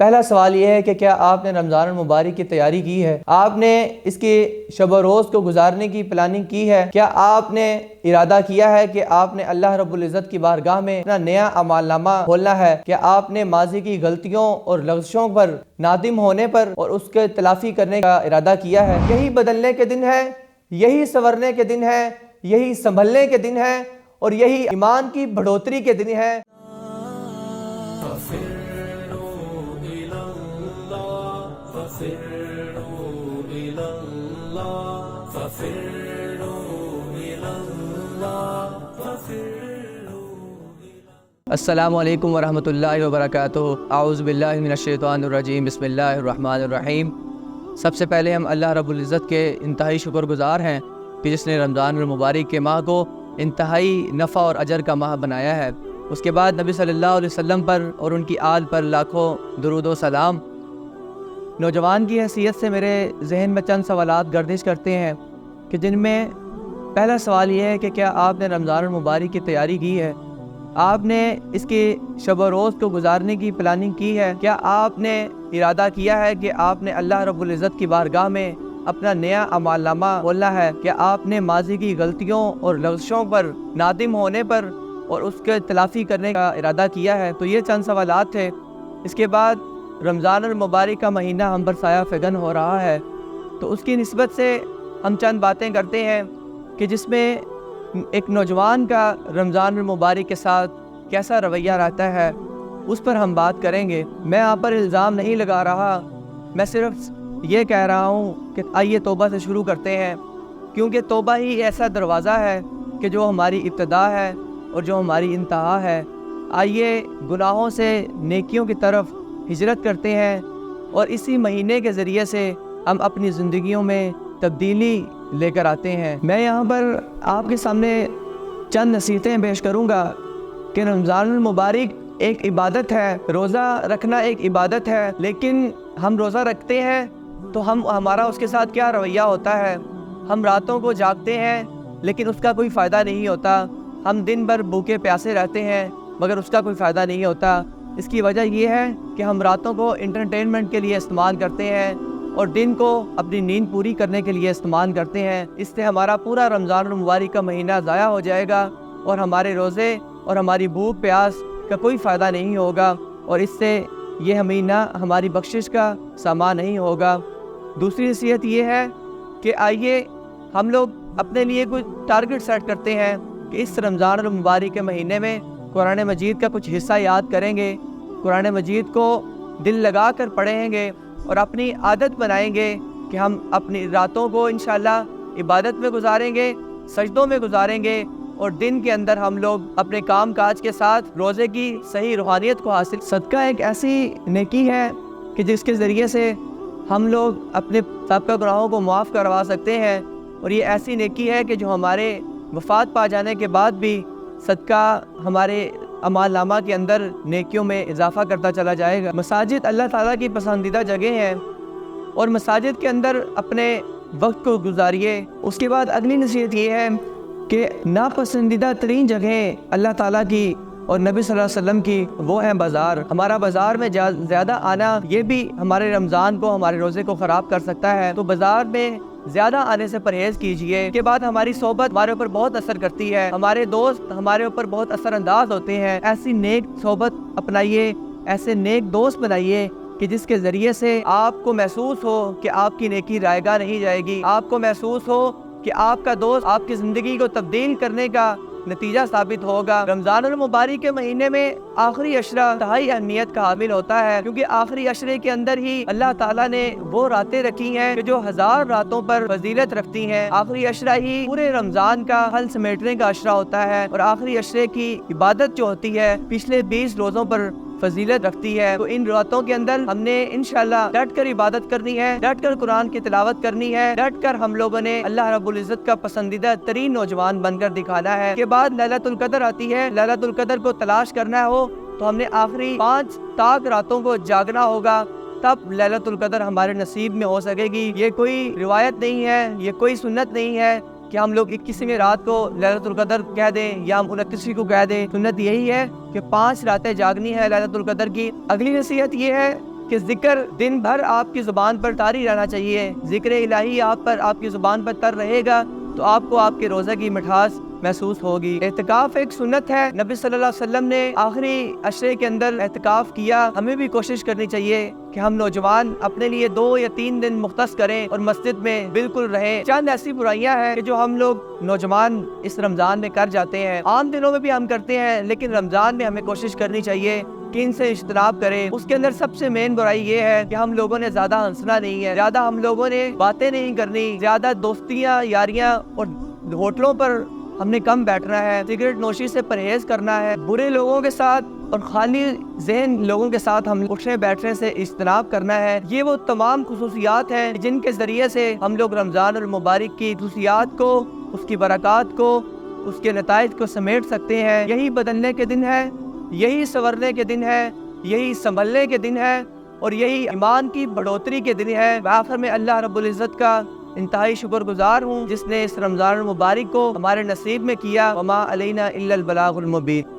پہلا سوال یہ ہے کہ کیا آپ نے رمضان المبارک کی تیاری کی ہے؟ آپ نے اس کی شب و روز کو گزارنے کی پلاننگ کی ہے؟ کیا آپ نے ارادہ کیا ہے کہ آپ نے اللہ رب العزت کی بارگاہ میں اپنا نیا اعمال نامہ کھولنا ہے؟ کیا آپ نے ماضی کی غلطیوں اور لغزشوں پر نادم ہونے پر اور اس کے تلافی کرنے کا ارادہ کیا ہے؟ یہی بدلنے کے دن ہے، یہی سنورنے کے دن ہے، یہی سنبھلنے کے دن ہے اور یہی ایمان کی بڑھوتری کے دن ہے۔ السلام علیکم ورحمۃ اللہ وبرکاتہ۔ اعوذ باللہ من الشیطان الرجیم، بسم اللہ الرحمن الرحیم۔ سب سے پہلے ہم اللہ رب العزت کے انتہائی شکر گزار ہیں کہ جس نے رمضان المبارک کے ماہ کو انتہائی نفع اور اجر کا ماہ بنایا ہے۔ اس کے بعد نبی صلی اللہ علیہ وسلم پر اور ان کی آل پر لاکھوں درود و سلام۔ نوجوان کی حیثیت سے میرے ذہن میں چند سوالات گردش کرتے ہیں کہ جن میں پہلا سوال یہ ہے کہ کیا آپ نے رمضان المبارک کی تیاری کی ہے؟ آپ نے اس کی شب و روز کو گزارنے کی پلاننگ کی ہے؟ کیا آپ نے ارادہ کیا ہے کہ آپ نے اللہ رب العزت کی بارگاہ میں اپنا نیا اعمال نامہ کھولنا ہے؟ کیا آپ نے ماضی کی غلطیوں اور لغزشوں پر نادم ہونے پر اور اس کے تلافی کرنے کا ارادہ کیا ہے؟ تو یہ چند سوالات تھے۔ اس کے بعد رمضان المبارک کا مہینہ ہم پر سایہ فگن ہو رہا ہے، تو اس کی نسبت سے ہم چند باتیں کرتے ہیں کہ جس میں ایک نوجوان کا رمضان المبارک کے ساتھ کیسا رویہ رہتا ہے، اس پر ہم بات کریں گے۔ میں یہاں پر الزام نہیں لگا رہا، میں صرف یہ کہہ رہا ہوں کہ آئیے توبہ سے شروع کرتے ہیں، کیونکہ توبہ ہی ایسا دروازہ ہے کہ جو ہماری ابتدا ہے اور جو ہماری انتہا ہے۔ آئیے گناہوں سے نیکیوں کی طرف ہجرت کرتے ہیں اور اسی مہینے کے ذریعے سے ہم اپنی زندگیوں میں تبدیلی لے کر آتے ہیں۔ میں یہاں پر آپ کے سامنے چند نصیحتیں پیش کروں گا کہ رمضان المبارک ایک عبادت ہے، روزہ رکھنا ایک عبادت ہے، لیکن ہم روزہ رکھتے ہیں تو ہمارا اس کے ساتھ کیا رویہ ہوتا ہے؟ ہم راتوں کو جاگتے ہیں لیکن اس کا کوئی فائدہ نہیں ہوتا، ہم دن بھر بھوکے پیاسے رہتے ہیں مگر اس کا کوئی فائدہ نہیں ہوتا۔ اس کی وجہ یہ ہے کہ ہم راتوں کو انٹرٹینمنٹ کے لیے استعمال کرتے ہیں اور دن کو اپنی نیند پوری کرنے کے لیے استعمال کرتے ہیں۔ اس سے ہمارا پورا رمضان المبارک کا مہینہ ضائع ہو جائے گا اور ہمارے روزے اور ہماری بھوک پیاس کا کوئی فائدہ نہیں ہوگا، اور اس سے یہ مہینہ ہماری بخشش کا سامان نہیں ہوگا۔ دوسری نصیحت یہ ہے کہ آئیے ہم لوگ اپنے لیے کچھ ٹارگٹ سیٹ کرتے ہیں کہ اس رمضان المبارک کے مہینے میں قرآن مجید کا کچھ حصہ یاد کریں گے، قرآن مجید کو دل لگا کر پڑھیں گے اور اپنی عادت بنائیں گے کہ ہم اپنی راتوں کو انشاءاللہ عبادت میں گزاریں گے، سجدوں میں گزاریں گے، اور دن کے اندر ہم لوگ اپنے کام کاج کے ساتھ روزے کی صحیح روحانیت کو حاصل۔ صدقہ ایک ایسی نیکی ہے کہ جس کے ذریعے سے ہم لوگ اپنے سابقہ گناہوں کو معاف کروا سکتے ہیں، اور یہ ایسی نیکی ہے کہ جو ہمارے وفات پا جانے کے بعد بھی صدقہ ہمارے اعمال نامہ کے اندر نیکیوں میں اضافہ کرتا چلا جائے گا۔ مساجد اللہ تعالیٰ کی پسندیدہ جگہ ہیں اور مساجد کے اندر اپنے وقت کو گزاریے۔ اس کے بعد اگلی نصیحت یہ ہے کہ ناپسندیدہ ترین جگہیں اللہ تعالیٰ کی اور نبی صلی اللہ علیہ وسلم کی وہ ہیں بازار۔ ہمارا بازار میں زیادہ آنا یہ بھی ہمارے رمضان کو، ہمارے روزے کو خراب کر سکتا ہے، تو بازار میں زیادہ آنے سے پرہیز کیجئے۔ اس کے بعد ہماری صحبت ہمارے اوپر بہت اثر کرتی ہے، ہمارے دوست ہمارے اوپر بہت اثر انداز ہوتے ہیں۔ ایسی نیک صحبت اپنائیے، ایسے نیک دوست بنائیے کہ جس کے ذریعے سے آپ کو محسوس ہو کہ آپ کی نیکی رائے گاہ نہیں جائے گی، آپ کو محسوس ہو کہ آپ کا دوست آپ کی زندگی کو تبدیل کرنے کا نتیجہ ثابت ہوگا۔ رمضان المبارک کے مہینے میں آخری عشرہ انتہائی اہمیت کا حامل ہوتا ہے، کیونکہ آخری عشرے کے اندر ہی اللہ تعالیٰ نے وہ راتیں رکھی ہیں کہ جو 1000 راتوں پر فضیلت رکھتی ہیں۔ آخری عشرہ ہی پورے رمضان کا حل سمیٹنے کا عشرہ ہوتا ہے، اور آخری عشرے کی عبادت جو ہوتی ہے پچھلے 20 روزوں پر فضیلت رکھتی ہے۔ تو ان راتوں کے اندر ہم نے انشاءاللہ ڈٹ کر عبادت کرنی ہے، ڈٹ کر قرآن کی تلاوت کرنی ہے، ڈٹ کر ہم لوگوں نے اللہ رب العزت کا پسندیدہ ترین نوجوان بن کر دکھانا ہے۔ کے بعد لیلۃ القدر آتی ہے، لیلۃ القدر کو تلاش کرنا ہو تو ہم نے آخری 5 تاک راتوں کو جاگنا ہوگا، تب لیلۃ القدر ہمارے نصیب میں ہو سکے گی۔ یہ کوئی روایت نہیں ہے، یہ کوئی سنت نہیں ہے کہ ہم لوگ 21ویں رات کو لیلۃ القدر کہہ دیں یا ہم 29ویں کو کہہ دیں۔ سنت یہی ہے کہ 5 راتیں جاگنی ہے لیلۃ القدر کی۔ اگلی نصیحت یہ ہے کہ ذکر دن بھر آپ کی زبان پر طاری رہنا چاہیے، ذکر الہی آپ کی زبان پر تر رہے گا تو آپ کو آپ کے روزہ کی مٹھاس محسوس ہوگی۔ اعتکاف ایک سنت ہے، نبی صلی اللہ علیہ وسلم نے آخری عشرے کے اندر اعتکاف کیا۔ ہمیں بھی کوشش کرنی چاہیے کہ ہم نوجوان اپنے لیے 2 یا 3 دن مختص کریں اور مسجد میں بالکل رہیں۔ چند ایسی برائیاں ہیں کہ جو ہم لوگ نوجوان اس رمضان میں کر جاتے ہیں، عام دنوں میں بھی ہم کرتے ہیں، لیکن رمضان میں ہمیں کوشش کرنی چاہیے کہ ان سے اجتناب کریں۔ اس کے اندر سب سے مین برائی یہ ہے کہ ہم لوگوں نے زیادہ ہنسنا نہیں ہے، زیادہ ہم لوگوں نے باتیں نہیں کرنی، زیادہ دوستیاں یاریاں اور ہوٹلوں پر ہم نے کم بیٹھنا ہے، سگریٹ نوشی سے پرہیز کرنا ہے، برے لوگوں کے ساتھ اور خالی ذہن لوگوں کے ساتھ ہم اٹھنے بیٹھنے سے اجتناب کرنا ہے۔ یہ وہ تمام خصوصیات ہیں جن کے ذریعے سے ہم لوگ رمضان المبارک کی خصوصیات کو، اس کی برکات کو، اس کے نتائج کو سمیٹ سکتے ہیں۔ یہی بدلنے کے دن ہے، یہی سنورنے کے دن ہے، یہی سنبھلنے کے دن ہے اور یہی ایمان کی بڑھوتری کے دن ہے۔ آخر میں اللہ رب العزت کا انتہائی شکر گزار ہوں جس نے اس رمضان المبارک کو ہمارے نصیب میں کیا۔ وما علینا الا البلاغ المبین۔